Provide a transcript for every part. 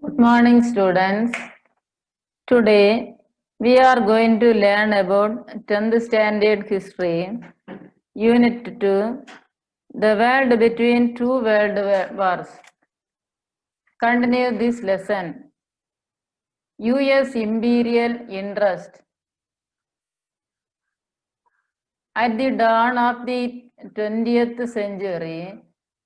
Good morning, students. Today we are going to learn about 10th standard history, unit 2, the world between two world wars. Continue this lesson. US imperial interest. At the dawn of the 20th century,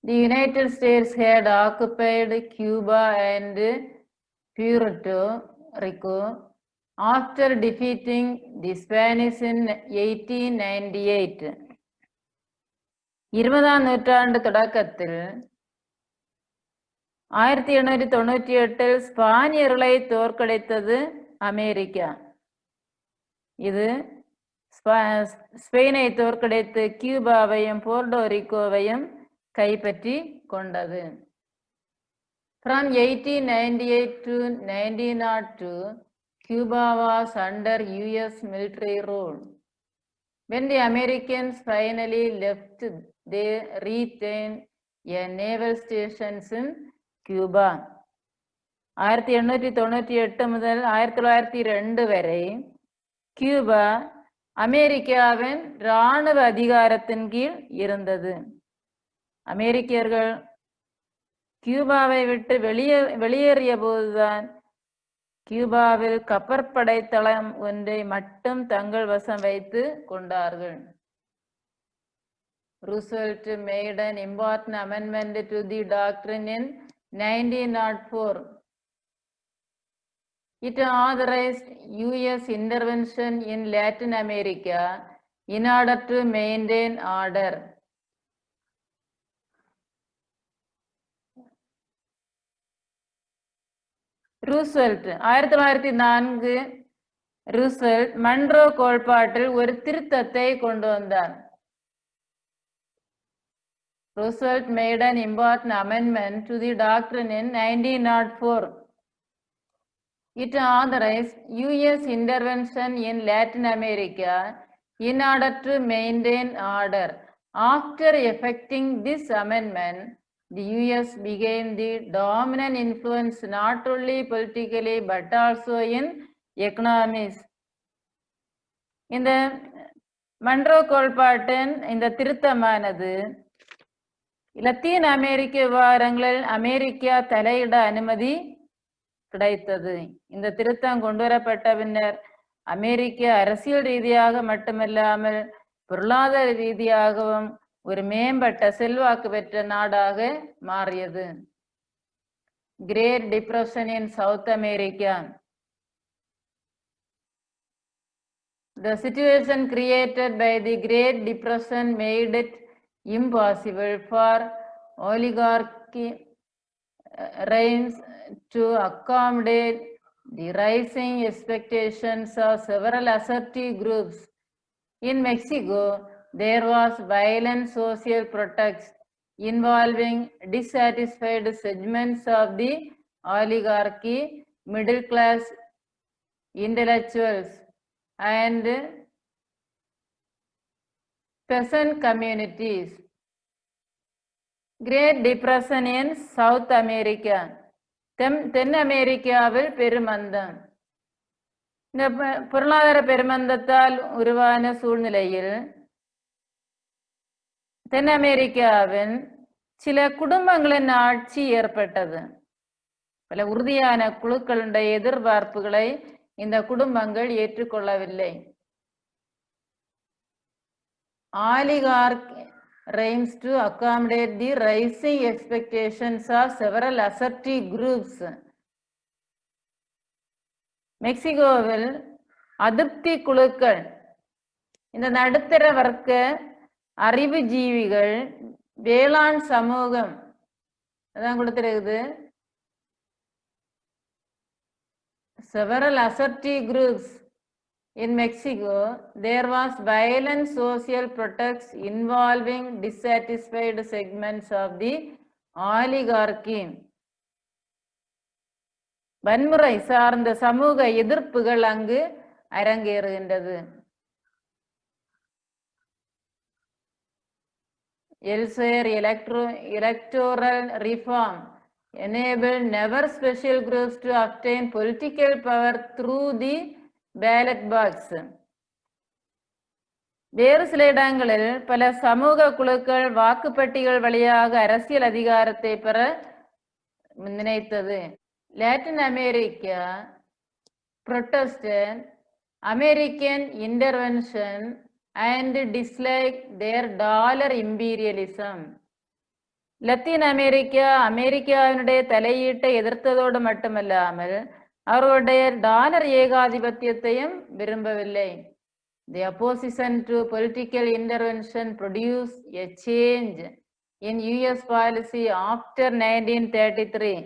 the United States had occupied Cuba and Puerto Rico after defeating the Spanish in 1898. 20ஆம் நூற்றாண்டு தொடக்கத்தில் 1898 ஸ்பானியர்களை தோற்கடித்தது America. இது ஸ்பெயினை தோற்கடித்து கியூபாவையும் போர்டோரிக்கோவையும் கைப்பற்றி கொண்டது. From 1898 to 1902, Cuba was under US military rule. When the Americans finally left, they retained a naval stations in Cuba. 1898 முதல் 1902 வரை Cuba அமெரிக்காவின் இராணுவ அதிகாரத்தின் கீழ் இருந்தது. அமெரிக்கர்கள் கியூபாவை விட்டு வெளியேறிய போதுதான் கியூபாவில் கப்பற்படை தளம் ஒன்றை மட்டும் தங்கள் வசம் வைத்து கொண்டார்கள். Roosevelt made an important amendment to the doctrine in 1904. It authorized US intervention in Latin America in order to maintain order. Roosevelt 1904 Roosevelt Munro கோட்பாட்டில் ஒரு திருத்தத்தை கொண்டு வந்தார். Roosevelt made an important amendment to the doctrine in 1904. It authorized US intervention in Latin America in order to maintain order. After effecting this amendment, the US became the dominant influence not only politically but also in economics. இந்த Munro கோட்பாட்டின் இந்த திருத்தமானது Latin அமெரிக்க விவகாரங்களில் America தலையிட அனுமதி கிடைத்தது. இந்த திருத்தம் கொண்டு வரப்பட்ட பின்னர் அமெரிக்க அரசியல் ரீதியாக மட்டுமல்லாமல் பொருளாதார ரீதியாகவும் ஒரு மேம்பட்ட செல்வாக்கு பெற்ற நாடாக மாறியது. Great depression in South America. The situation created by the Great Depression made it impossible for oligarchy reigns to accommodate the rising expectations of several assertive groups. In Mexico, there was violent social protest involving dissatisfied segments of the oligarchy, middle class intellectuals, and peasant communities. Great Depression in South America. தென் அமெரிக்காவில் பெருமந்தம். இந்த பொருளாதார பெருமந்தத்தால் உருவான சூழ்நிலையில் தென் அமெரிக்காவின் சில குடும்பங்களின் ஆட்சி ஏற்பட்டது. பல உறுதியான குழுக்களுடைய எதிர்பார்ப்புகளை இந்த குடும்பங்கள் ஏற்றுக்கொள்ளவில்லை. Oligarchy aims to accommodate the rising expectations of several assertive groups. மெக்சிகோவில் அதிருப்தி குழுக்கள், இந்த நடுத்தர வர்க்க அறிவுஜீவிகள், வேளாண் சமூகம் அதான் கொடுத்திருக்குது. Several assertive groups. In Mexico, there was violent social protest involving dissatisfied segments of the oligarchy. வன்முறை சார்ந்த சமூக எதிர்ப்புகள் அங்கு அரங்கேறுகின்றது. Elsewhere, electoral reform enabled never special groups to obtain political power through the ballot box. வேறு சில இடங்களில் பல சமூக குழுக்கள் வாக்குப்பட்டிகள் வழியாக அரசியல் அதிகாரத்தை பெற நினைத்தது. Latin America protested American intervention and disliked their dollar imperialism. Latin America அமெரிக்காவினுடைய தலையீட்டை எதிர்த்ததோடு மட்டுமல்லாமல் அவர்களுடைய டாலர் ஏகாதிபத்தியத்தையும் விரும்பவில்லை. The opposition to political intervention produced a change in US policy after 1933.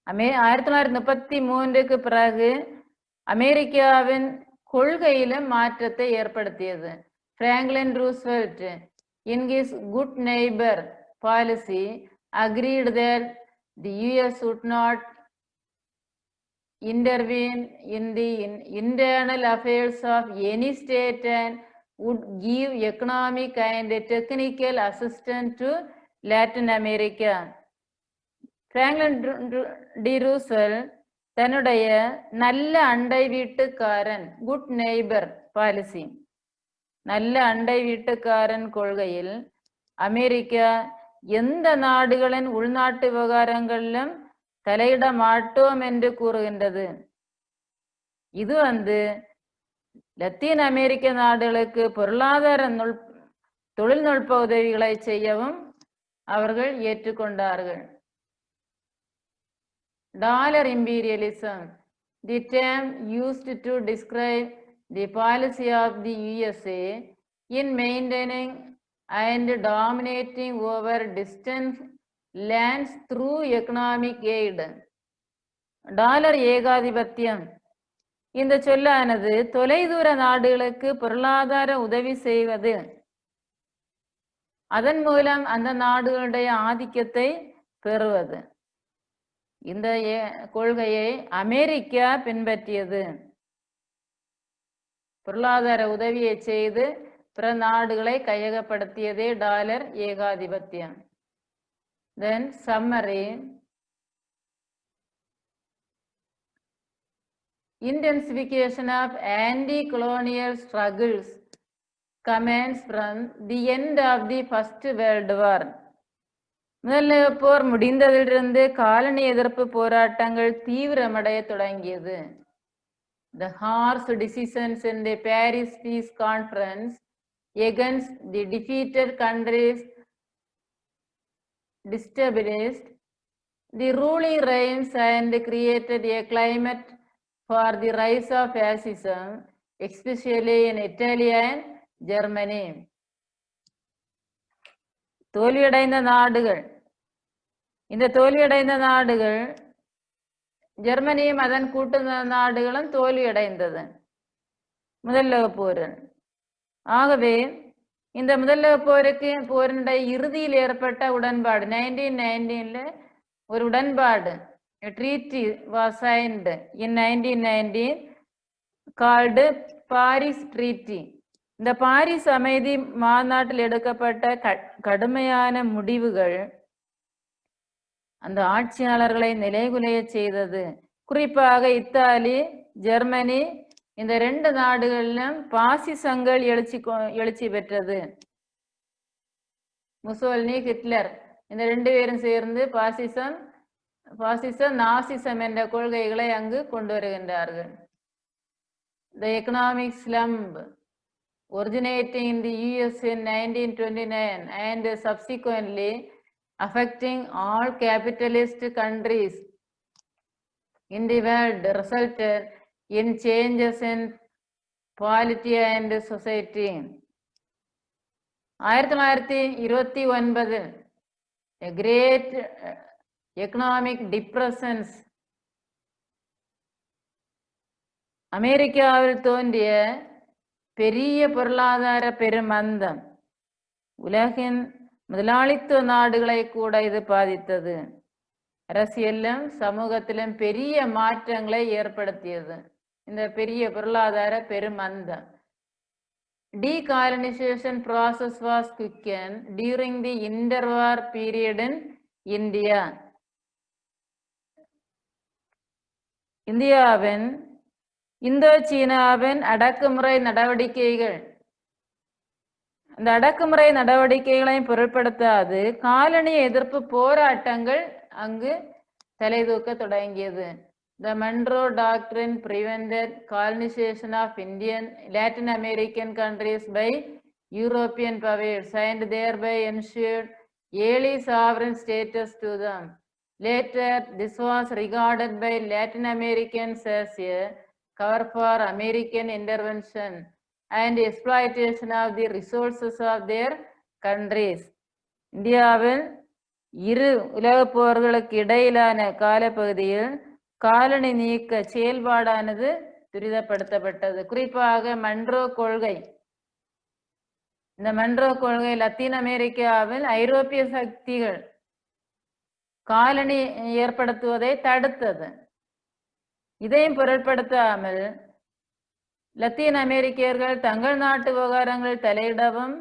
1933க்கு பிறகு அமெரிக்காவின் கொள்கையிலும் மாற்றத்தை ஏற்படுத்தியது. Franklin Roosevelt in his good neighbor policy agreed that the US would not intervene in the internal affairs of any state and would give economic and technical assistance to Latin America. Franklin D Roosevelt தன்னுடைய நல்ல அண்டை வீட்டுக்காரன் good neighbour policy நல்ல அண்டை வீட்டுக்காரன் கொள்கையில் America எந்த நாடுகளின் உள்நாட்டு விவகாரங்களிலும் தலையிட மாட்டோம் என்று கூறுகின்றது. இது லத்தீன் அமெரிக்க நாடுகளுக்கு பொருளாதார தொழில்நுட்ப உதவிகளை செய்யவும் அவர்கள் ஏற்றுக்கொண்டார்கள். Dollar imperialism, the term used to describe the policy of the USA in maintaining and dominating over distant lands through economic aid. Dollar ஏகாதிபத்தியம் இந்த சொல்லானது தொலைதூர நாடுகளுக்கு பொருளாதார உதவி செய்வது, அதன் மூலம் அந்த நாடுகளுடைய ஆதிக்கத்தை பெறுவது. இந்த கொள்கையை அமெரிக்கா பின்பற்றியது. பொருளாதார உதவியை செய்து பிற நாடுகளை கையகப்படுத்தியதே dollar ஏகாதிபத்தியம். Then summary. Intensification of anti-colonial struggles commenced from the end of the First World War. முதல் போர் முடிந்ததிலிருந்து காலனி எதிர்ப்பு போராட்டங்கள் தீவிரமடைய தொடங்கியது. The harsh decisions in the Paris Peace Conference against the defeated countries destabilized the ruling regimes and created a climate for the rise of fascism, especially in Italy and Germany. தோல்வியடைந்த நாடுகள், இந்த தோல்வியடைந்த நாடுகள் ஜெர்மனியும் அதன் கூட்டு நாடுகளும் தோல்வியடைந்தது முதல் உலகப் போரில். ஆகவே இந்த முதல் உலகப் போரினுடைய இறுதியில் ஏற்பட்ட உடன்பாடு 1919 ஒரு உடன்பாடு, a treaty was signed in 1919 called Paris Treaty. இந்த பாரிஸ் அமைதி மாநாட்டில் எடுக்கப்பட்ட கடுமையான முடிவுகள் அந்த ஆட்சியாளர்களை நிலைகுலைய செய்தது. குறிப்பாக இத்தாலி, ஜெர்மனி இந்த ரெண்டு நாடுகளிலும் பாசிசங்கள் எழுச்சி பெற்றது. முசோலினி, ஹிட்லர் இந்த ரெண்டு பேரும் சேர்ந்து பாசிசம் நாசிசம் என்ற கொள்கைகளை அங்கு கொண்டு வருகின்றார்கள். The economic slump originating in the US in 1929 and subsequently affecting all capitalist countries in the world resulted in changes in polity and society. 1929 a great economic depressions அமெரிக்காவில் தோன்றிய பெரிய பொருளாதார பெருமந்தம் உலகின் முதலாளித்துவ நாடுகளை கூட இது பாதித்தது. அரசியலிலும் சமூகத்திலும் பெரிய மாற்றங்களை ஏற்படுத்தியது இந்த பெரிய பொருளாதார பெருமந்தம். Decolonization process was quickened during the interwar period in India. இந்தியாவின் இந்தோ சீனாவின் அடக்குமுறை நடவடிக்கைகள், அந்த அடக்குமுறை நடவடிக்கைகளையும் பொருட்படுத்தாது காலனி எதிர்ப்பு போராட்டங்கள் அங்கு தலை தூக்க தொடங்கியது. The Monroe Doctrine prevented colonization of Indian Latin American countries by European powers and thereby ensured early sovereign status to them. Later, this was regarded by Latin Americans as a cover for American intervention and exploitation of the resources of their countries. இந்தியாவில் இரு உலகப் போர்களுக்கு இடையிலான காலப்பகுதியில் colony நீக்க செயல்பாடானது துரிதப்படுத்தப்பட்டது. குறிப்பாக Munro கொள்கை. இந்த மன்ரோ கொள்கை லத்தீன் அமெரிக்காவில் ஐரோப்பிய சக்திகள் காலனி ஏற்படுத்துவதை தடுத்தது. இதையும் பொருட்படுத்தாமல் லத்தீன் அமெரிக்கர்கள் தங்கள் நாட்டு விவகாரங்களில் தலையிடவும்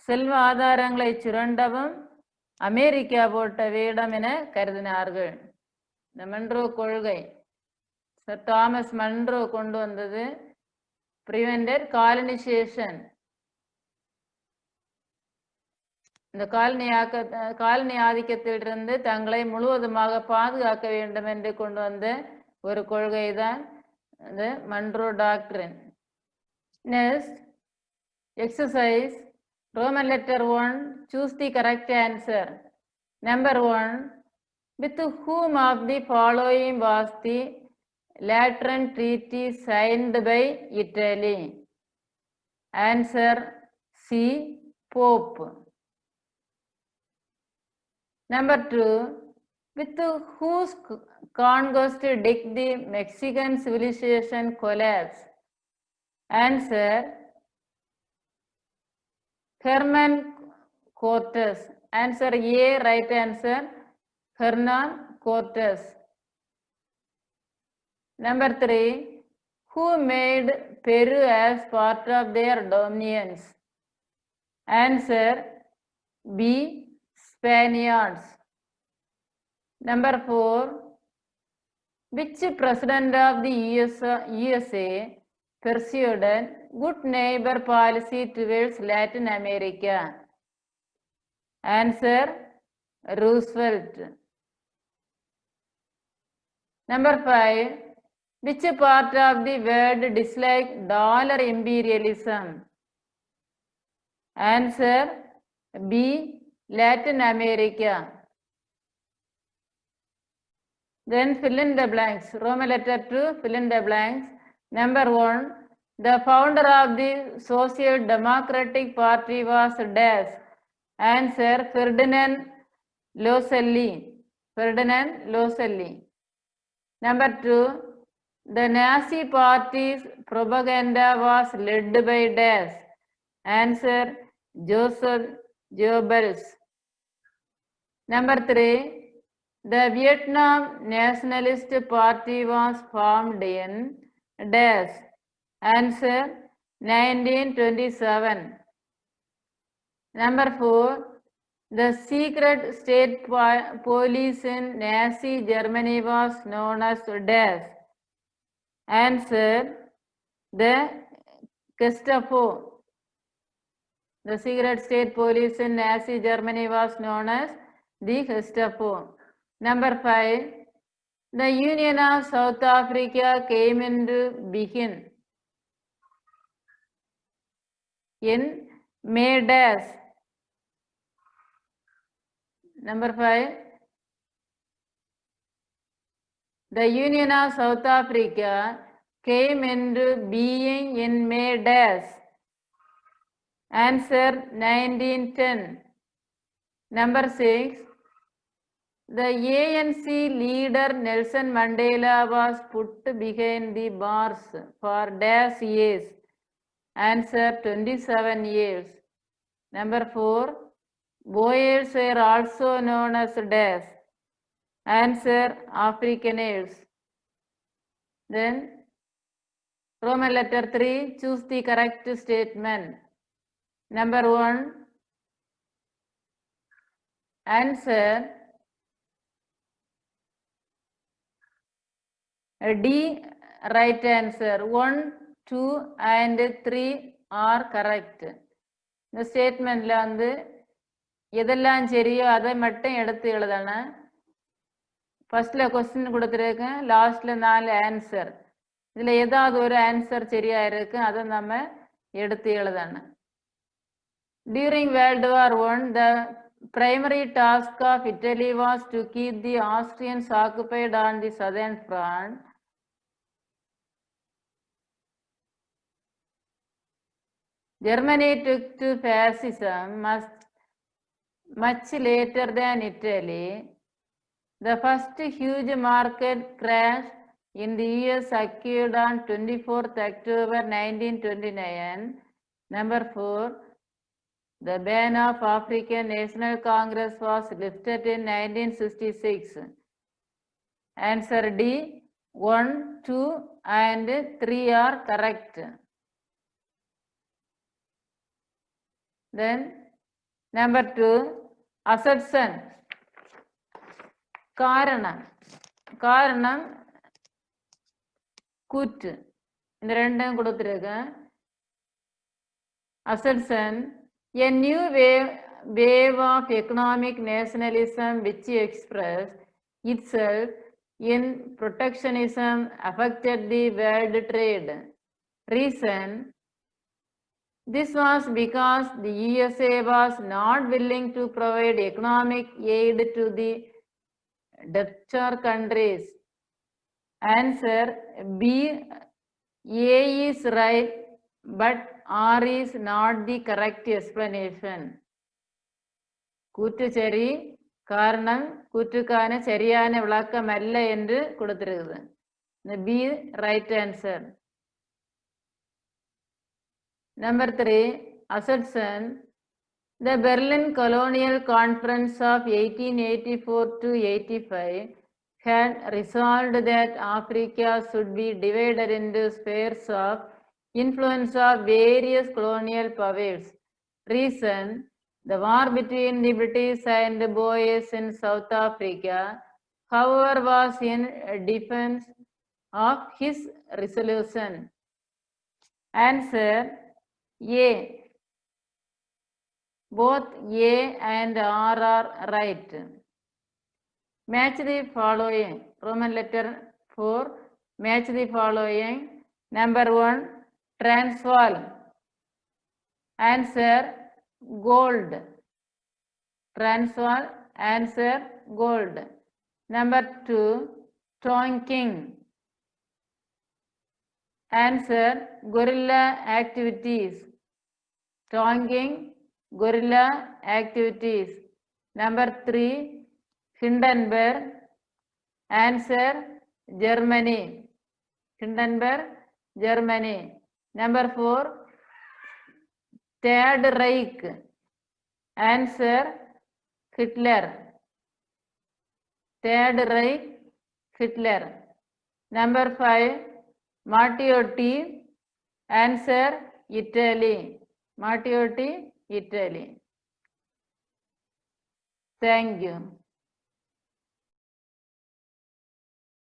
செல்வ ஆதாரங்களை சுரண்டவும் அமெரிக்கா போட்ட வேடம் என கருதினார்கள். இந்த மன்ரோ கொள்கை சர் தாமஸ் மன்ரோ கொண்டு வந்தது. Prevented colonisation. இந்த காலனி ஆதிக்கத்திலிருந்து தங்களை முழுவதுமாக பாதுகாக்க வேண்டும் என்று கொண்டு வந்த ஒரு கொள்கை தான் இந்த Munro doctrine. Next exercise Roman letter 1. Choose the correct answer. Number 1. With whom of the following was the Lateran Treaty signed by Italy? Answer C. Pope. Number 2. With whose conquest did the Mexican civilization collapse? Answer Hernan Cortes. Answer A. Right answer Hernan Cortes. Number 3. Who made Peru as part of their dominions? Answer B. Spaniards. Number 4. Which president of the USA pursued good neighbor policy towards Latin America? Answer Roosevelt. Number 5. Which part of the world disliked dollar imperialism? Answer B. Latin America. Then fill in the blanks. Roman letter 2, fill in the blanks. Number 1. The founder of the Social Democratic Party was dash. Answer Ferdinand Loselli. Ferdinand Loselli. Number 2. The Nazi Party's propaganda was led by dash. Answer Joseph Goebbels. Number 3. The Vietnam Nationalist Party was formed in dash. Answer 1927. Number 4. The secret state police in Nazi Germany was known as dash. Answer the Gestapo. The secret state police in Nazi Germany was known as the Gestapo. Number 5. The Union of South Africa came into being in May dash. Number 5. The Union of South Africa came into being in May dash. Answer 1910. Number 6. The ANC leader Nelson Mandela was put behind the bars for dash years. Answer 27 years. Number 4. Boers were also known as dash. Answer Afrikaners. Then Roman letter 3. Choose the correct statement. Number 1. Answer D, right answer. 1, 2 and 3 are correct. இந்த ஸ்டேட்மெண்ட்ல வந்து எதெல்லாம் சரியோ அதை மட்டும் எடுத்து எழுதணும். ஃபர்ஸ்ட்ல question கொடுத்துருக்கேன், லாஸ்ட்ல 4 ஆன்சர். இதுல ஏதாவது ஒரு ஆன்சர் சரியா இருக்கு, அதை நம்ம எடுத்து எழுதணும். During World War I, the primary task of Italy was to keep the Austrians occupied on the southern front. Germany took to fascism much later than Italy. The first huge market crash in the US occurred on 24th October 1929. Number 4, the ban of African National Congress was lifted in 1966. Answer D, 1, 2 and 3 are correct. Then number 2, assertion. காரணம் கூற்று. இந்த ரெண்டும் கொடுத்துருக்கேன். Assertion, a new wave of economic nationalism which expressed itself in protectionism affected the world trade. Reason, this was because the USA was not willing to provide economic aid to the debtor countries. Answer B, A is right, but R is not the correct explanation. கூற்று சரி, காரணம் கூற்றுக்கான சரியான விளக்கம் அல்ல என்று கொடுத்திருக்குது. இந்த B right answer. Number 3, assertion. The Berlin Colonial Conference of 1884 to 85 had resolved that Africa should be divided into spheres of influence of various colonial powers. Reason, the war between the British and the Boers in South Africa, however, was in defense of his resolution. Answer A. Both A and R are right. Match the following. Roman letter 4. Match the following. Number 1, Transvaal. Answer gold. Transvaal. Answer gold. Number 2, Tonkin. Answer guerrilla activities. Tonkin, guerrilla activities. Number 3, Hindenburg. Answer Germany. Hindenburg, Germany. Number 4, Third Reich. Answer Hitler. Third Reich, Hitler. Number 5, Matteotti. Answer Italy. Matteotti, Italy. Thank you.